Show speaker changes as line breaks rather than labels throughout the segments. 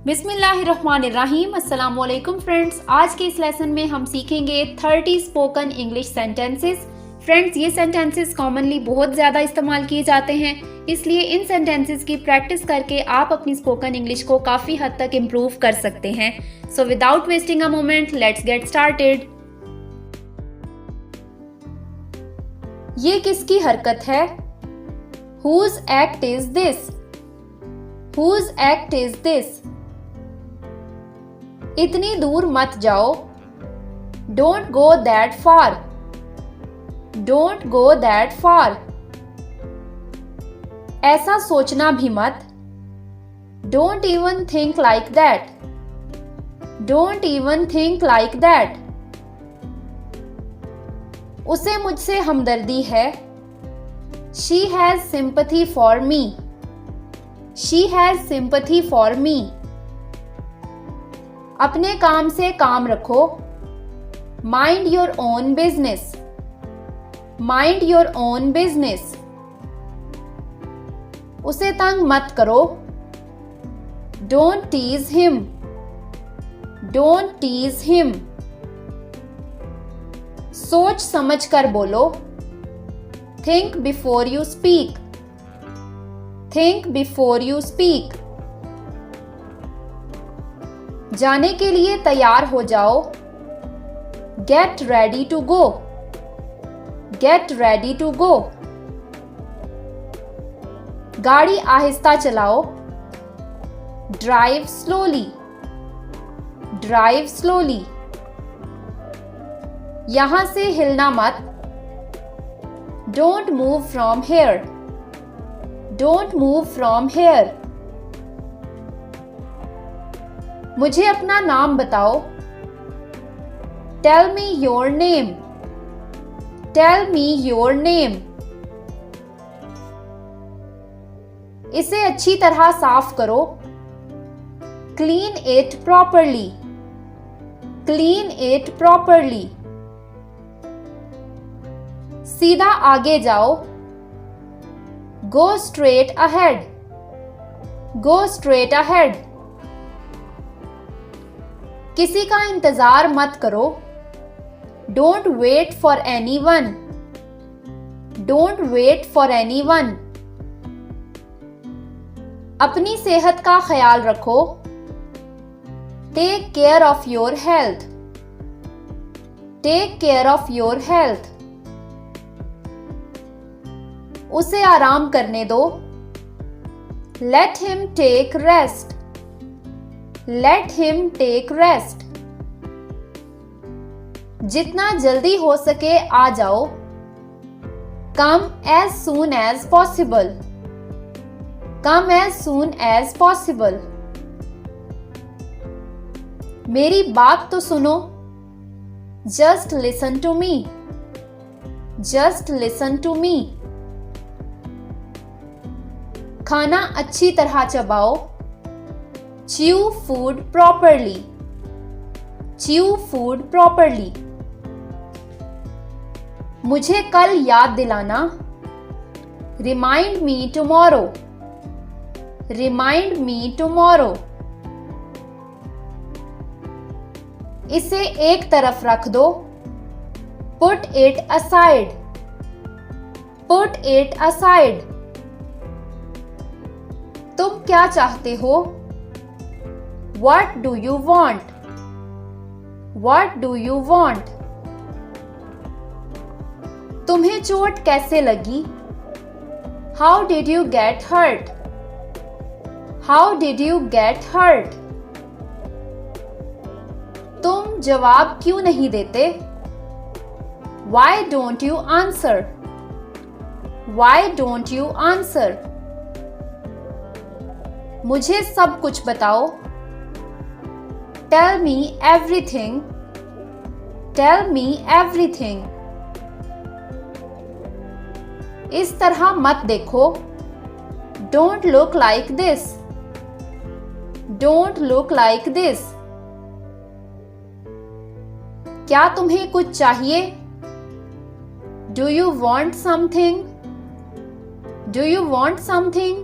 बिस्मिल्लाहिर्रहमानिर्रहीम। अस्सलाम वालेकुम फ्रेंड्स। आज के इस लेसन में हम सीखेंगे 30 स्पोकन इंग्लिश सेंटेंसेस। फ्रेंड्स, ये सेंटेंसेस कॉमनली बहुत ज़्यादा इस्तेमाल किए जाते हैं, इसलिए इन सेंटेंसेस की प्रैक्टिस करके आप अपनी स्पोकन इंग्लिश को काफ़ी हद तक इम्प्रूव कर सकते हैं। So without wasting a moment, let's get started. ये किसकी हरकत है? Whose act is this? Whose act is this? इतनी दूर मत जाओ। Don't go that far. Don't go that far. ऐसा सोचना भी मत। Don't even think like that. Don't even think like that. उसे मुझसे हमदर्दी है। She has sympathy for me. She has sympathy for me. अपने काम से काम रखो। Mind your own business. Mind your own business. उसे तंग मत करो। Don't tease him. Don't tease him. सोच समझ कर बोलो। Think before you speak. Think before you speak. जाने के लिए तैयार हो जाओ। Get ready to go. Get ready to go. गाड़ी आहिस्ता चलाओ। Drive slowly. Drive slowly. यहां से हिलना मत। Don't move from here. Don't move from here. मुझे अपना नाम बताओ। Tell me your name. Tell me your name. इसे अच्छी तरह साफ करो। Clean it properly. Clean it properly. सीधा आगे जाओ। Go straight ahead. Go straight ahead. किसी का इंतजार मत करो। Don't wait for anyone. Don't wait for anyone. अपनी सेहत का ख्याल रखो। Take care of your health. Take care of your health. उसे आराम करने दो। Let him take rest. Let him take rest. जितना जल्दी हो सके आ जाओ। Come as soon as possible. Come as soon as possible. मेरी बात तो सुनो। Just listen to me. Just listen to me. खाना अच्छी तरह चबाओ। Chew food properly. Chew food properly. मुझे कल याद दिलाना। Remind me tomorrow. Remind me tomorrow. इसे एक तरफ रख दो। Put it aside. Put it aside. तुम क्या चाहते हो? What do you want? What do you want? तुम्हें चोट कैसे लगी? How did you get hurt? How did you get hurt? तुम जवाब क्यों नहीं देते? Why don't you answer? Why don't you answer? मुझे सब कुछ बताओ। Tell me everything. Tell me everything. इस तरह मत देखो। Don't look like this. Don't look like this. क्या तुम्हें कुछ चाहिए? Do you want something? Do you want something?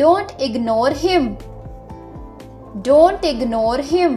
Don't ignore him. Don't ignore him.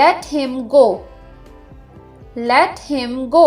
Let him go. Let him go.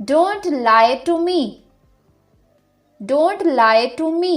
Don't lie to me. Don't lie to me.